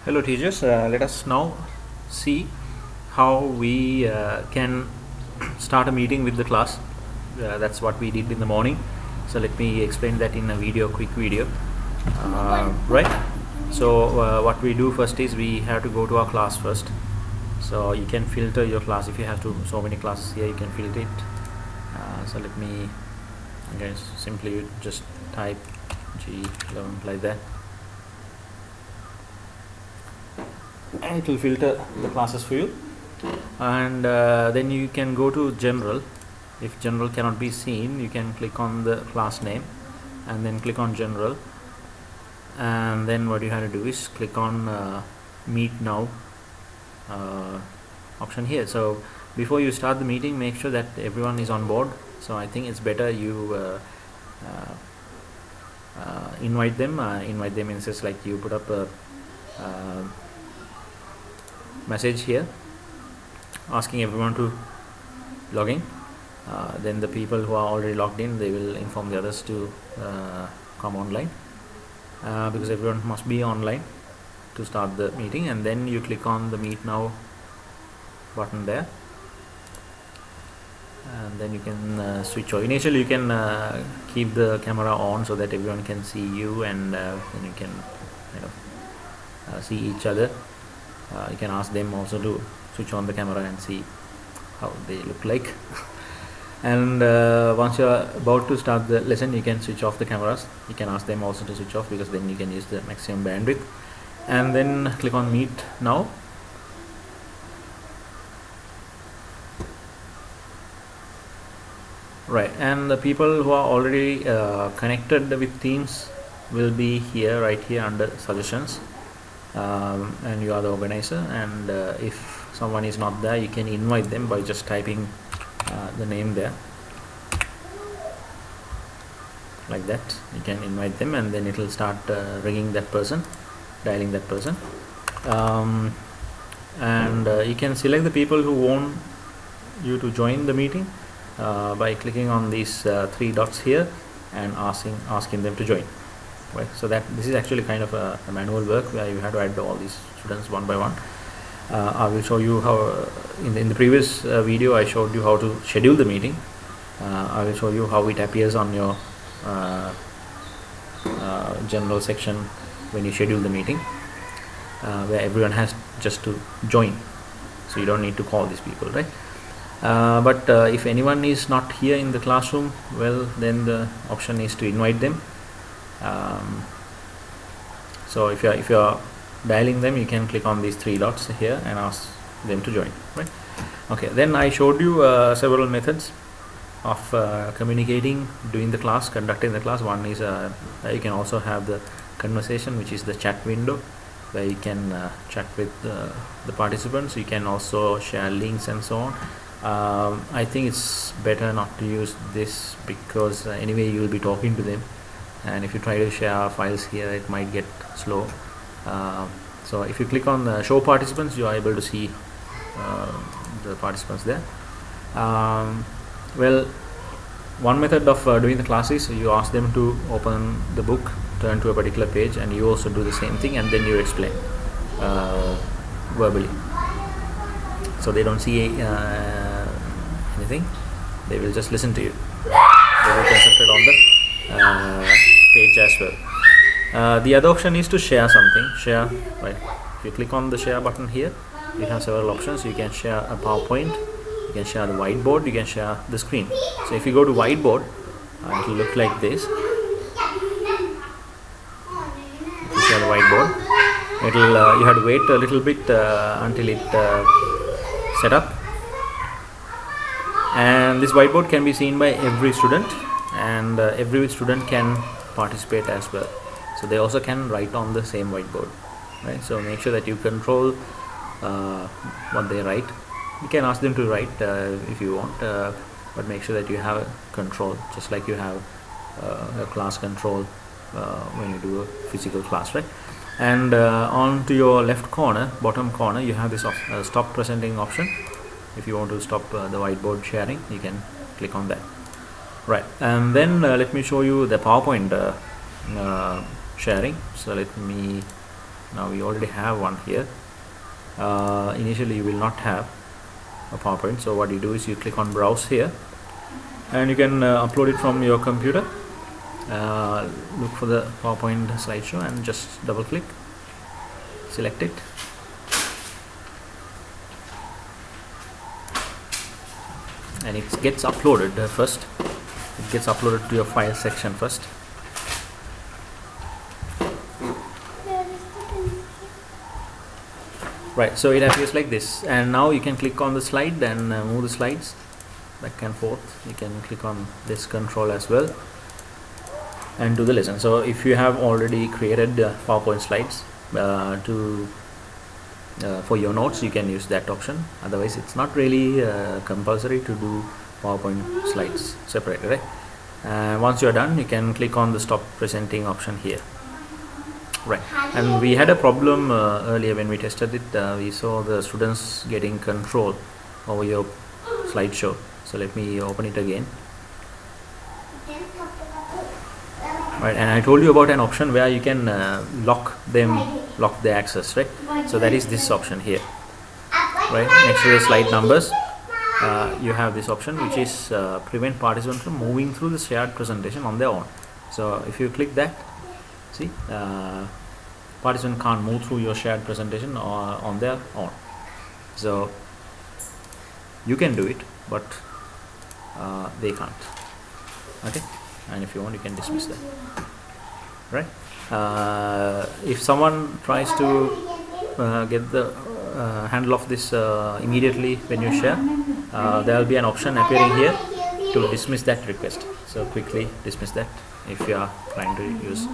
Hello teachers, let us now see how we can start a meeting with the class. That's what we did in the morning. So let me explain that in a quick video. Right? So what we do first is we have to go to our class first. So you can filter your class. If you have so many classes here, you can filter it. So let me, again, simply just type G11 like that. And it will filter the classes for you, and then you can go to general. If general cannot be seen, you can click on the class name and then click on general, and then what you have to do is click on meet now option here. So before you start the meeting, make sure that everyone is on board. So I think it's better you invite them. Invite them in sense like you put up a message here asking everyone to log in. Then the people who are already logged in, they will inform the others to come online, because everyone must be online to start the meeting. And then you click on the meet now button there, and then you can switch on. Initially you can keep the camera on so that everyone can see you, and then you can see each other. You can ask them also to switch on the camera and see how they look like. And once you are about to start the lesson, you can switch off the cameras. You can ask them also to switch off, because then you can use the maximum bandwidth. And then click on meet now. Right, and the people who are already connected with Teams will be here, right here under suggestions. And you are the organizer, and if someone is not there, you can invite them by just typing the name there like that. You can invite them, and then it will start ringing that person, dialing that person. And you can select the people who want you to join the meeting by clicking on these three dots here and asking them to join. Right, so that this is actually kind of a manual work where you have to add all these students one by one. I will show you how in the previous video I showed you how to schedule the meeting. I will show you how it appears on your general section when you schedule the meeting, where everyone has just to join, so you don't need to call these people, right? But if anyone is not here in the classroom, well, then the option is to invite them. So if you are dialing them, you can click on these three dots here and ask them to join, right? Okay, then I showed you several methods of communicating during the class, conducting the class. One is you can also have the conversation, which is the chat window, where you can chat with the participants. You can also share links and so on. I think it's better not to use this, because anyway you will be talking to them, and if you try to share files here, it might get slow. So if you click on the show participants, you are able to see the participants there. Well, one method of doing the class is you ask them to open the book, turn to a particular page, and you also do the same thing, and then you explain verbally, so they don't see anything. They will just listen to you. They will concentrate on the page as well. The other option is to share something. Share, right? If you click on the share button here, you have several options. You can share a PowerPoint, you can share the whiteboard, you can share the screen. So if you go to whiteboard, it will look like this. If you share the whiteboard, it will you have to wait a little bit until it set up. And this whiteboard can be seen by every student, and every student can participate as well. So they also can write on the same whiteboard, right? So make sure that you control what they write. You can ask them to write if you want, but make sure that you have control, just like you have a class control when you do a physical class, right? And on to your left corner, bottom corner, you have this stop presenting option. If you want to stop the whiteboard sharing, you can click on that. Right, and then let me show you the PowerPoint sharing. So let me Now we already have one here. Initially you will not have a PowerPoint, so what you do is you click on browse here, and you can upload it from your computer. Look for the PowerPoint slideshow and just double click, select it, and it gets uploaded first. It gets uploaded to your file section first. Right, so it appears like this, and now you can click on the slide and move the slides back and forth. You can click on this control as well and do the lesson. So if you have already created PowerPoint slides for your notes, you can use that option. Otherwise it's not really compulsory to do PowerPoint slides separately, right? Once you're done, you can click on the stop presenting option here. Right, and we had a problem earlier when we tested it. We saw the students getting control over your slideshow. So let me open it again. Right, and I told you about an option where you can lock the access, right? So that is this option here, right? Next to the slide numbers, you have this option, which is prevent participants from moving through the shared presentation on their own. So if you click that, see, participant can't move through your shared presentation or on their own. So you can do it, but they can't. Okay, and if you want, you can dismiss that. Right? If someone tries to get the handle of this immediately when you share, there will be an option appearing here to dismiss that request. So quickly dismiss that if you are trying to use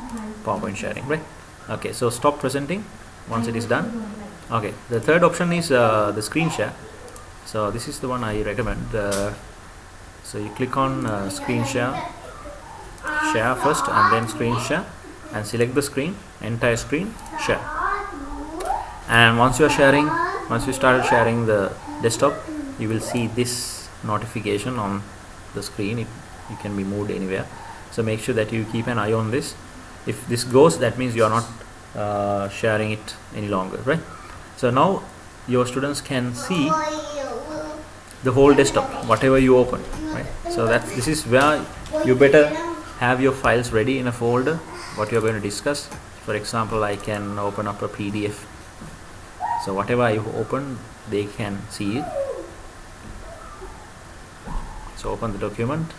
PowerPoint sharing, right? Okay, so stop presenting once it is done. Okay, the third option is the screen share. So this is the one I recommend. So you click on screen share first, and then screen share, and select the screen, entire screen, share. And once you started sharing the desktop, you will see this notification on the screen. It can be moved anywhere. So make sure that you keep an eye on this. If this goes, that means you are not sharing it any longer, right? So now your students can see the whole desktop, whatever you open, right? So this is where you better have your files ready in a folder, what you're going to discuss. For example, I can open up a PDF. So whatever I open, they can see it. So open the document.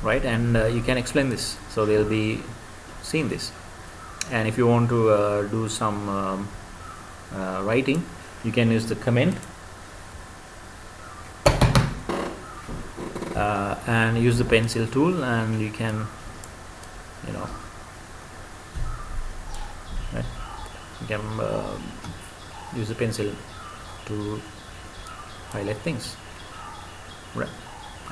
Right, and you can explain this, so they'll be seeing this. And if you want to do some writing, you can use the comment and use the pencil tool, and you can, right, you can use the pencil to highlight things, right?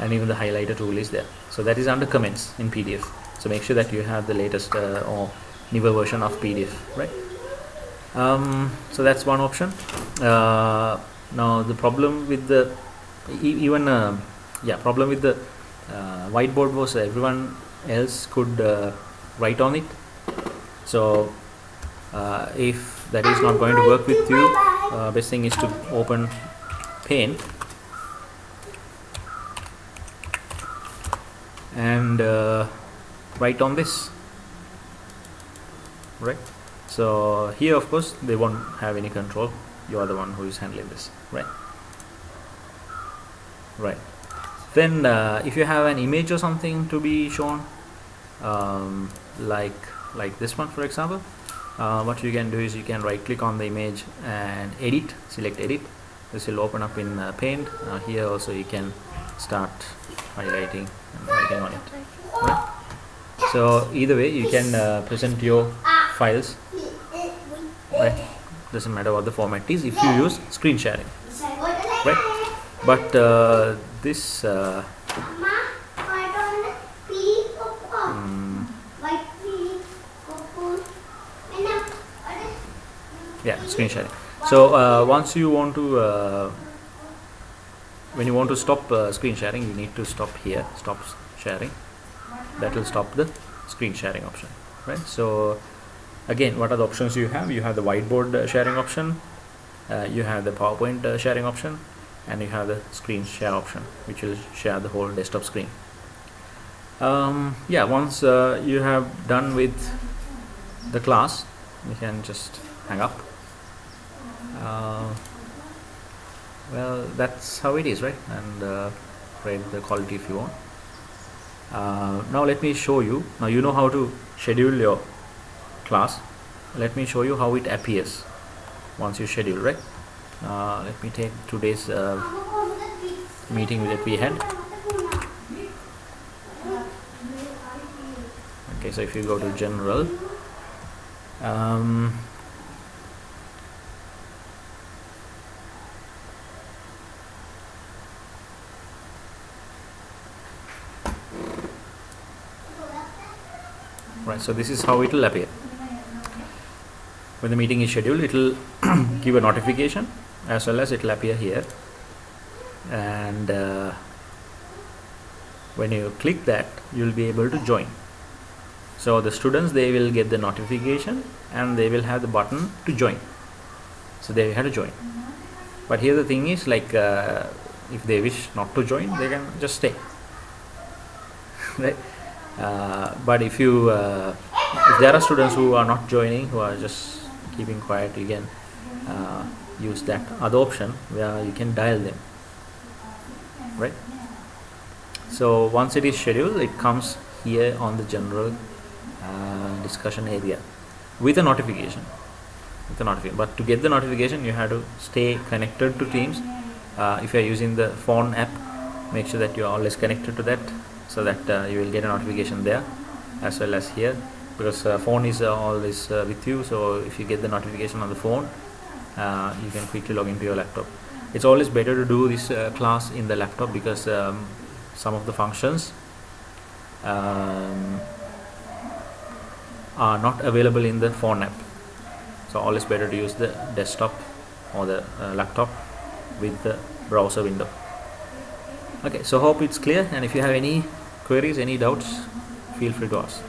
And even the highlighter tool is there. So that is under comments in PDF. So make sure that you have the latest or newer version of PDF, right? So that's one option. Now the problem with the problem with the whiteboard was everyone else could write on it. So if that is not going to work with you, best thing is to open Paint and write on this, right? So here of course they won't have any control. You are the one who is handling this, right? Then if you have an image or something to be shown, like this one for example, what you can do is you can right click on the image and edit, select edit. This will open up in Paint. Here also you can start highlighting and writing on it, right? So either way you can present your files, right? Doesn't matter what the format is if you use screen sharing, right? But this screen sharing. So once you want to when you want to stop screen sharing, you need to stop here, stop sharing, that will stop the screen sharing option, right? So again, what are the options you have? You have the whiteboard sharing option, you have the PowerPoint sharing option, and you have the screen share option, which will share the whole desktop screen. Yeah, once you have done with the class, you can just hang up. Well, that's how it is, right? And rate the quality if you want. Now let me show you. Now you know how to schedule your class. Let me show you how it appears once you schedule, right? Let me take today's meeting that we had. Okay, so if you go to general, right, so this is how it will appear. When the meeting is scheduled, it will give a notification, as well as it will appear here, and when you click that, you will be able to join. So the students, they will get the notification and they will have the button to join, so they have to join. But here the thing is, like, if they wish not to join, they can just stay, right? But if you if there are students who are not joining, who are just keeping quiet, you can use that other option where you can dial them, right? So once it is scheduled, it comes here on the general discussion area with a notification. But to get the notification, you have to stay connected to Teams. If you are using the phone app, make sure that you are always connected to that, so that you will get a notification there as well as here, because phone is always with you. So if you get the notification on the phone, you can quickly log into your laptop. It's always better to do this class in the laptop, because some of the functions are not available in the phone app. So always better to use the desktop or the laptop with the browser window. Okay, so hope it's clear, and if you have any queries, any doubts, feel free to ask.